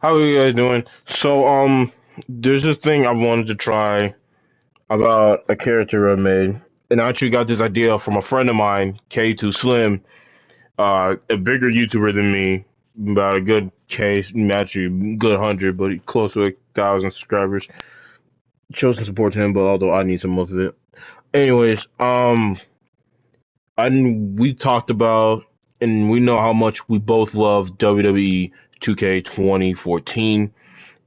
How are you guys doing? There's this thing I wanted to try about a character I made, and I actually got this idea from a friend of mine, K2 Slim, a bigger YouTuber than me, about a good case, actually good 100, but close to 1,000 subscribers. Show some support to him, but although I need some most of it. Anyways, we talked about, and we know how much we both love WWE 2K 2014.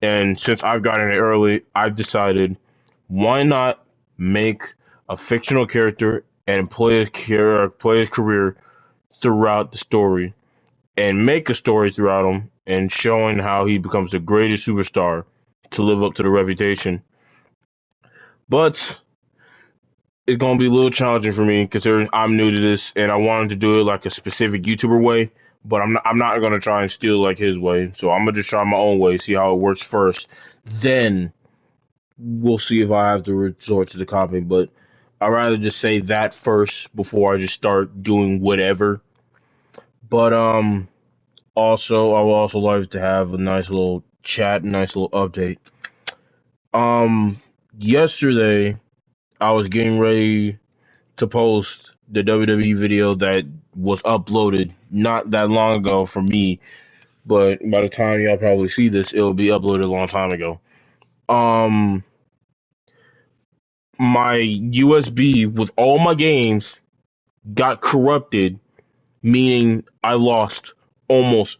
And since I've gotten it early, I've decided why not make a fictional character and play his career throughout the story, and make a story throughout him, and showing how he becomes the greatest superstar to live up to the reputation. But it's gonna be a little challenging for me considering I'm new to this, and I wanted to do it like a specific YouTuber way. But I'm not gonna try and steal like his way. So I'm gonna just try my own way, see how it works first. Then we'll see if I have to resort to the copy. But I'd rather just say that first before I just start doing whatever. But also I would also like to have a nice little chat, nice little update. Yesterday I was getting ready to post the WWE video that was uploaded not that long ago for me, but by the time y'all probably see this, it'll be uploaded a long time ago. Um, my USB with all my games got corrupted, meaning I lost almost.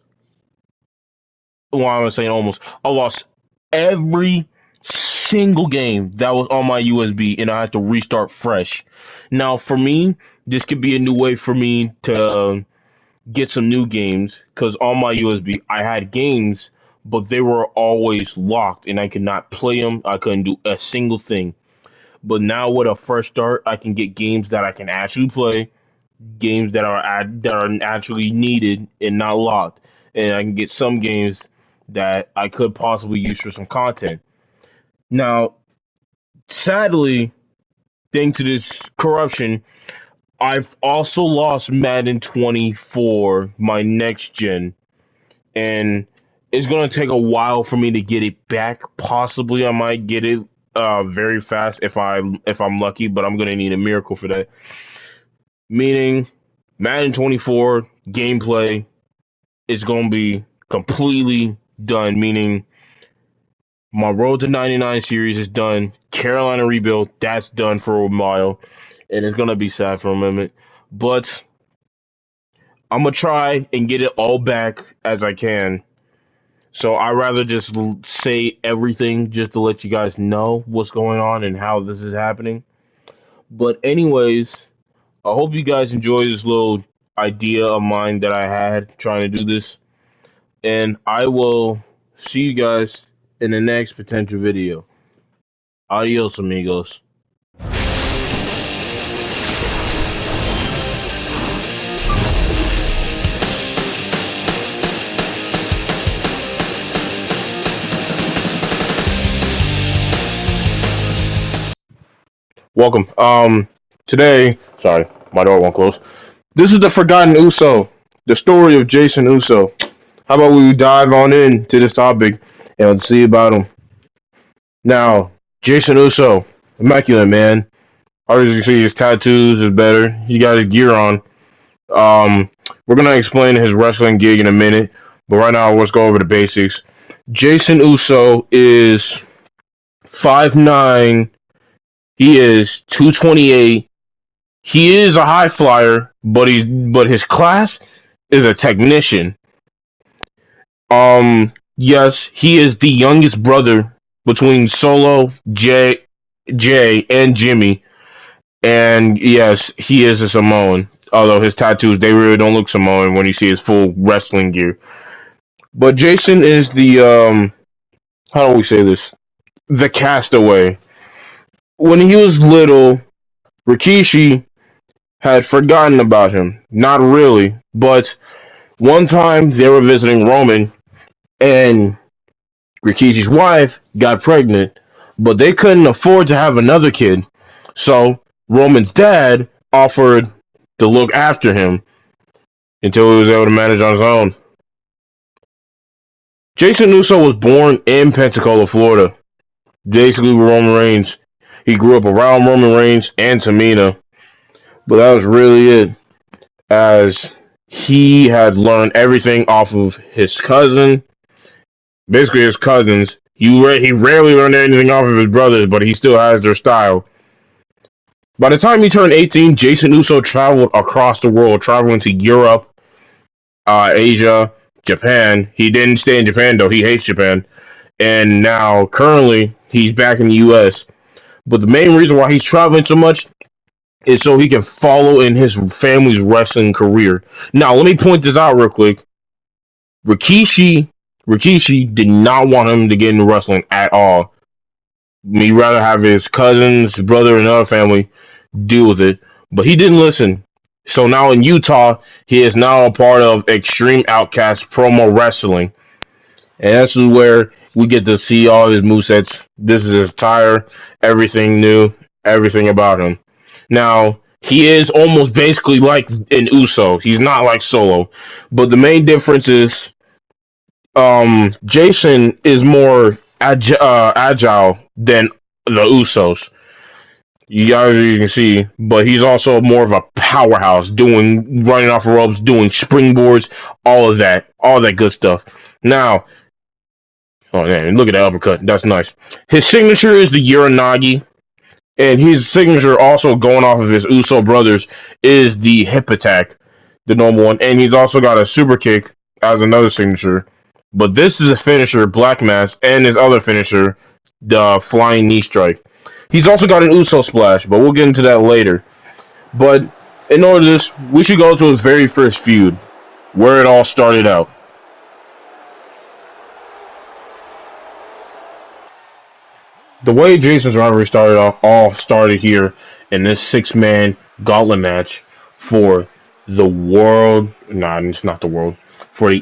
Well, I'm saying almost. I lost every single game that was on my USB, and I had to restart fresh. Now, for me, this could be a new way for me to get some new games because on my USB I had games, but they were always locked and I could not play them. I couldn't do a single thing. But now with a fresh start, I can get games that I can actually play, games that are actually needed and not locked, and I can get some games that I could possibly use for some content. Now, sadly, thanks to this corruption, I've also lost Madden 24, my next gen, and it's gonna take a while for me to get it back. Possibly, I might get it very fast if I'm lucky, but I'm gonna need a miracle for that. Meaning, Madden 24 gameplay is gonna be completely done. Meaning, my Road to 99 series is done. Carolina Rebuild, that's done for a while, and it's gonna be sad for a moment, but I'm gonna try and get it all back as I can. So I rather just say everything just to let you guys know what's going on and how this is happening. But anyways, I hope you guys enjoy this little idea of mine that I had trying to do this, and I will see you guys in the next potential video. Adios, amigos. Welcome. Today, sorry, my door won't close. This is the Forgotten Uso, the story of Jason Uso. How about we dive on into this topic and see about him? Now, Jason Uso, immaculate man. Hard as you see, his tattoos is better. He got his gear on. Um, we're gonna explain his wrestling gig in a minute, but right now let's go over the basics. Jason Uso is 5'9". He is 228. He is a high flyer, but his class is a technician. Yes, he is the youngest brother between Solo, Jay, and Jimmy. And yes, he is a Samoan. Although his tattoos, they really don't look Samoan when you see his full wrestling gear. But Jason is the how do we say this? The castaway. When he was little, Rikishi had forgotten about him. Not really, but one time they were visiting Roman, and Rikishi's wife got pregnant, but they couldn't afford to have another kid. So Roman's dad offered to look after him until he was able to manage on his own. Jason Uso was born in Pensacola, Florida. Basically, Roman Reigns. He grew up around Roman Reigns and Tamina, but that was really it. As he had learned everything off of his cousin, basically his cousins. He rarely learned anything off of his brothers, but he still has their style. By the time he turned 18, Jason Uso traveled across the world, traveling to Europe, Asia, Japan. He didn't stay in Japan though; he hates Japan. And now, currently, he's back in the U.S. But the main reason why he's traveling so much is so he can follow in his family's wrestling career. Now, let me point this out real quick. Rikishi, Rikishi did not want him to get into wrestling at all. He'd rather have his cousins, brother, and other family deal with it. But he didn't listen. So now in Utah, he is now a part of Extreme Outcast Promo Wrestling. And this is where we get to see all his movesets. This is his attire, everything new, everything about him. Now, he is almost basically like an Uso. He's not like Solo. But the main difference is Jason is more agile than the Usos. You can see, but he's also more of a powerhouse, doing running off the ropes, doing springboards, all that good stuff. Now, oh man, look at that uppercut. That's nice. His signature is the Uranagi, and his signature also going off of his Uso brothers is the hip attack, the normal one. And he's also got a super kick as another signature. But this is a finisher, Black Mass, and his other finisher, the flying knee strike. He's also got an Uso splash, but we'll get into that later. But in order to this, we should go to his very first feud, where it all started out. The way Jason's rivalry started off all started here in this 6-man gauntlet match for the world. Nah, it's not the world. For the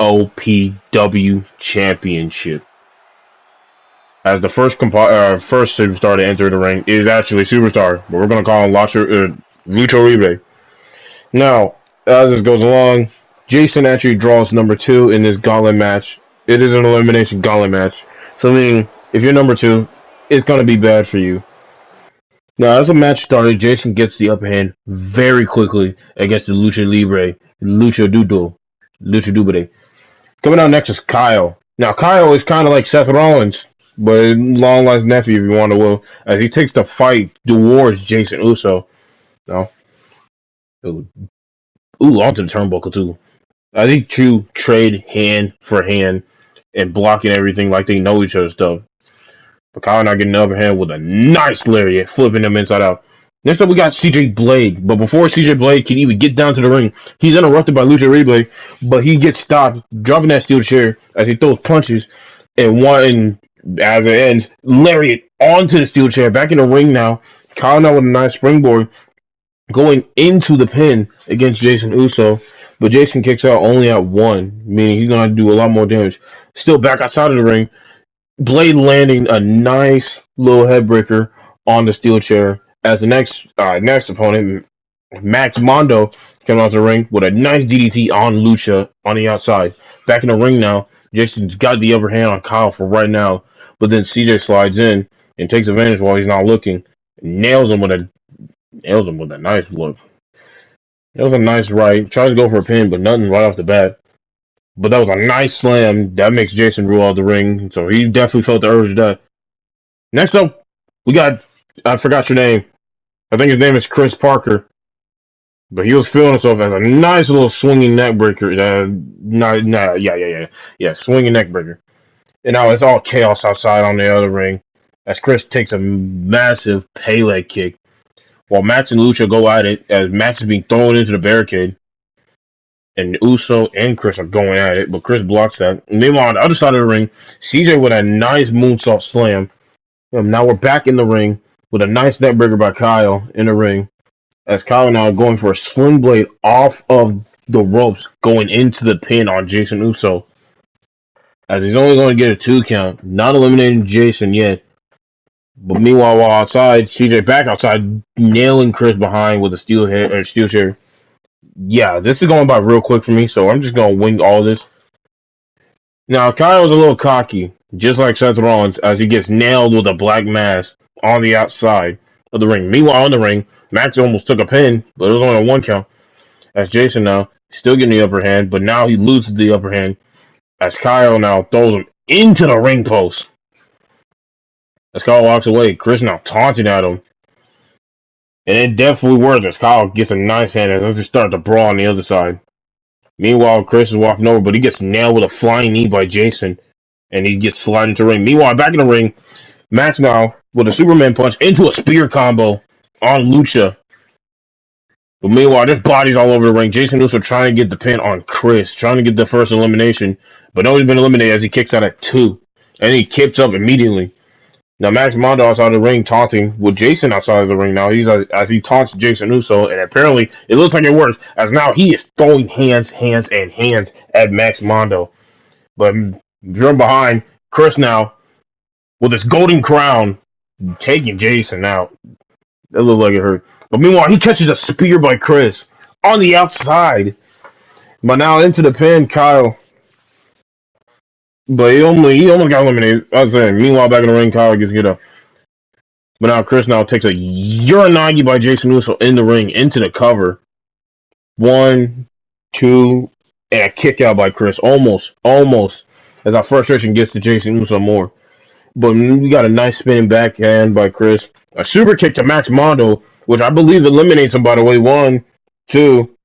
EOPW Championship. As the first superstar to enter the ring is actually Superstar, but we're gonna call him Lucha Libre. Now, as this goes along, Jason actually draws number 2 in this gauntlet match. It is an elimination gauntlet match, so meaning if you're number 2, it's gonna be bad for you. Now, as the match started, Jason gets the upper hand very quickly against the Lucha Libre, Lucha Dubre. Coming out next is Kyle. Now, Kyle is kind of like Seth Rollins, but long lost nephew, if you want to will, as he takes the fight towards Jason Uso. No, onto the turnbuckle too. I think two trade hand for hand and blocking everything like they know each other's stuff. But Kyle not getting the upper hand with a nice lariat, flipping them inside out. Next up, we got CJ Blade. But before CJ Blade can even get down to the ring, he's interrupted by Lucha Libre, but he gets stopped, dropping that steel chair as he throws punches, and as it ends, lariat onto the steel chair. Back in the ring now. Kyle now with a nice springboard going into the pin against Jason Uso. But Jason kicks out only at 1, meaning he's going to do a lot more damage. Still back outside of the ring. Blade landing a nice little headbreaker on the steel chair as the next opponent, Max Mondo, comes out the ring with a nice DDT on Lucha on the outside. Back in the ring now, Jason's got the upper hand on Kyle for right now, but then CJ slides in and takes advantage while he's not looking, nails him with a nice look. It was a nice right. Tries to go for a pin, but nothing right off the bat. But that was a nice slam. That makes Jason rule out the ring. So he definitely felt the urge to that. Next up, we got, I forgot your name. I think his name is Chris Parker. But he was feeling himself as a nice little swinging neck breaker. Swinging neck breaker. And now it's all chaos outside on the other ring. As Chris takes a massive Pele kick. While Max and Lucha go at it, as Max is being thrown into the barricade. And Uso and Chris are going at it, but Chris blocks that. And meanwhile, on the other side of the ring, CJ with a nice moonsault slam. Now we're back in the ring with a nice neckbreaker by Kyle in the ring. As Kyle now going for a sling blade off of the ropes going into the pin on Jason Uso. As he's only going to get a 2 count, not eliminating Jason yet. But meanwhile, while outside, CJ back outside, nailing Chris behind with a steel chair. Yeah, this is going by real quick for me, so I'm just going to wing all this. Now, Kyle was a little cocky, just like Seth Rollins, as he gets nailed with a black mass on the outside of the ring. Meanwhile, in the ring, Max almost took a pin, but it was only a 1 count. As Jason now, still getting the upper hand, but now he loses the upper hand as Kyle now throws him into the ring post. As Kyle walks away, Chris now taunting at him. And it definitely works as Kyle gets a nice hand as they start to brawl on the other side. Meanwhile, Chris is walking over, but he gets nailed with a flying knee by Jason. And he gets slided into the ring. Meanwhile, back in the ring, Max now with a Superman punch into a spear combo on Lucha. But meanwhile, there's bodies all over the ring. Jason Uso trying to get the pin on Chris, trying to get the first elimination. But no, he's been eliminated as he kicks out at 2. And he kips up immediately. Now Max Mondo outside the ring taunting with Jason outside of the ring now. He's as he taunts Jason Uso, and apparently it looks like it works as now he is throwing hands at Max Mondo. But from behind, Chris now with his golden crown taking Jason out. It looked like it hurt. But meanwhile, he catches a spear by Chris on the outside. But now into the pin, Kyle. But he almost got eliminated. I was saying. Meanwhile, back in the ring, Kyle gets get up. But now Chris now takes a Uranagi by Jason Uso in the ring into the cover. 1, 2, and a kick out by Chris. Almost. As our frustration gets to Jason Uso more. But we got a nice spinning backhand by Chris. A super kick to Max Mondo, which I believe eliminates him by the way. 1, 2,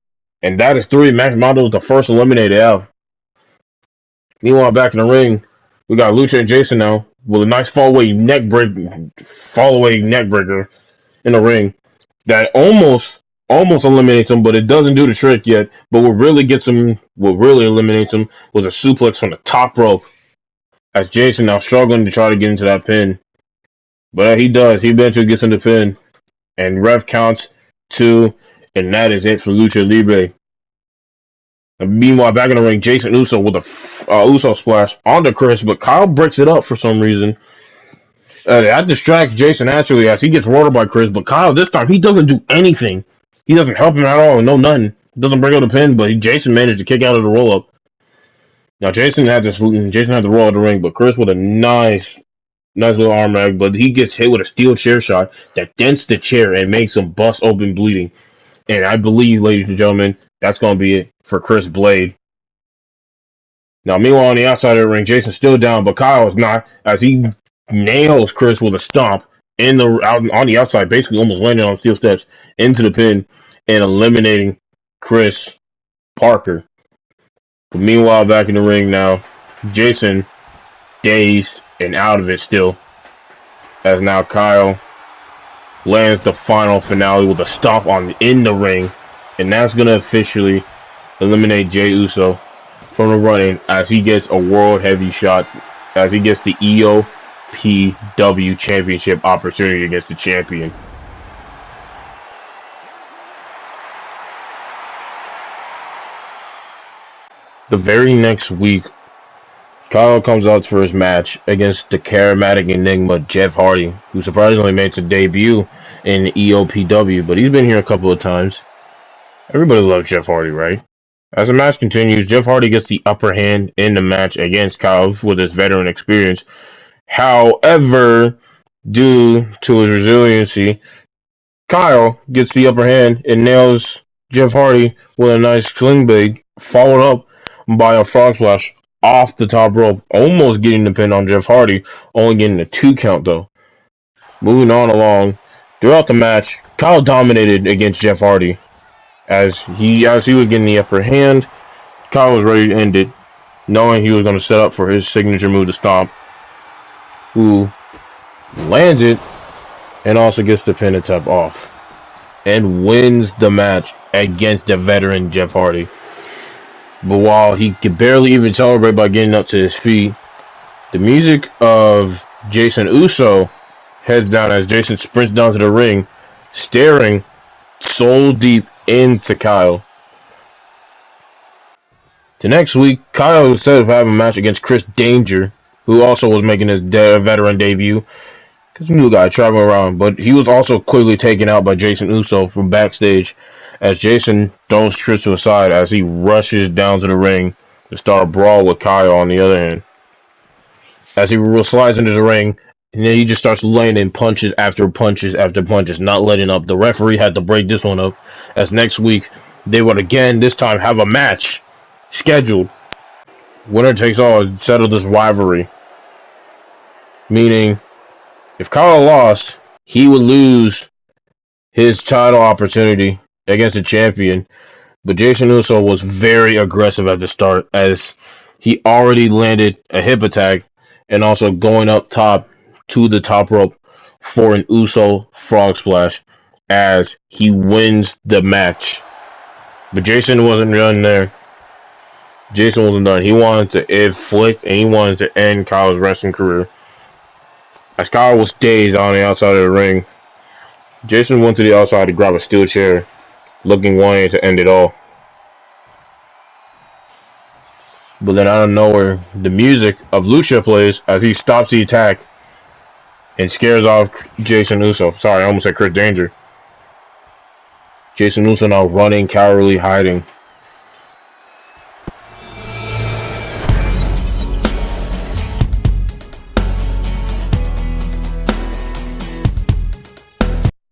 and that is 3. Max Mondo is the first eliminated out. Meanwhile, back in the ring, we got Lucha and Jason now with a nice fallaway neck breaker in the ring that almost eliminates him, but it doesn't do the trick yet. But what really eliminates him was a suplex from the top rope. As Jason now struggling to try to get into that pin, but he does. He eventually gets in the pin, and ref counts 2, and that is it for Lucha Libre. And meanwhile, back in the ring, Jason Uso with a Uso splash onto Chris, but Kyle breaks it up for some reason. That distracts Jason naturally as he gets rolled by Chris, but Kyle this time he doesn't do anything. He doesn't help him at all. No nothing. Doesn't break up the pin, but Jason managed to kick out of the roll up. Now Jason had to roll out the ring, but Chris with a nice little arm drag, but he gets hit with a steel chair shot that dents the chair and makes him bust open bleeding. And I believe, ladies and gentlemen, that's going to be it for Chris Blade. Now, meanwhile, on the outside of the ring, Jason's still down, but Kyle is not, as he nails Chris with a stomp on the outside, basically almost landing on steel steps into the pin and eliminating Chris Parker. But meanwhile, back in the ring now, Jason dazed and out of it still, as now Kyle lands the final finale with a stomp in the ring, and that's gonna officially eliminate Jey Uso from the running as he gets a world heavy shot, as he gets the EOPW championship opportunity against the champion. The very next week, Kyle comes out for his match against the charismatic enigma Jeff Hardy, who surprisingly made his debut in EOPW, but he's been here a couple of times. Everybody loves Jeff Hardy, right? As the match continues, Jeff Hardy gets the upper hand in the match against Kyle with his veteran experience. However, due to his resiliency, Kyle gets the upper hand and nails Jeff Hardy with a nice sling blade, followed up by a frog splash off the top rope, almost getting the pin on Jeff Hardy, only getting a 2 count though. Moving on along, throughout the match, Kyle dominated against Jeff Hardy. As he was getting the upper hand, Kyle was ready to end it, knowing he was going to set up for his signature move to stomp, who lands it and also gets the pin to tap off and wins the match against the veteran Jeff Hardy. But while he could barely even celebrate by getting up to his feet, the music of Jason Uso heads down as Jason sprints down to the ring, staring soul deep into Kyle. The next week, Kyle was set up to have a match against Chris Danger, who also was making his veteran debut. Because new guy traveling around, but he was also quickly taken out by Jason Uso from backstage as Jason throws Chris to the side as he rushes down to the ring to start a brawl with Kyle on the other hand. As he slides into the ring, and then he just starts laying in punches after punches after punches, not letting up. The referee had to break this one up, as next week they would again this time have a match scheduled. Winner takes all, settle this rivalry. Meaning, if Kyle lost, he would lose his title opportunity against the champion. But Jason Uso was very aggressive at the start, as he already landed a hip attack and also going up top to the top rope for an Uso frog splash as he wins the match. But Jason wasn't done there. Jason wasn't done. He wanted to inflict and he wanted to end Kyle's wrestling career. As Kyle was dazed on the outside of the ring, Jason went to the outside to grab a steel chair, looking wanting to end it all. But then out of nowhere, the music of Lucha plays as he stops the attack and scares off Jason Uso. Sorry, I almost said Chris Danger. Jason Uso now running, cowardly, hiding.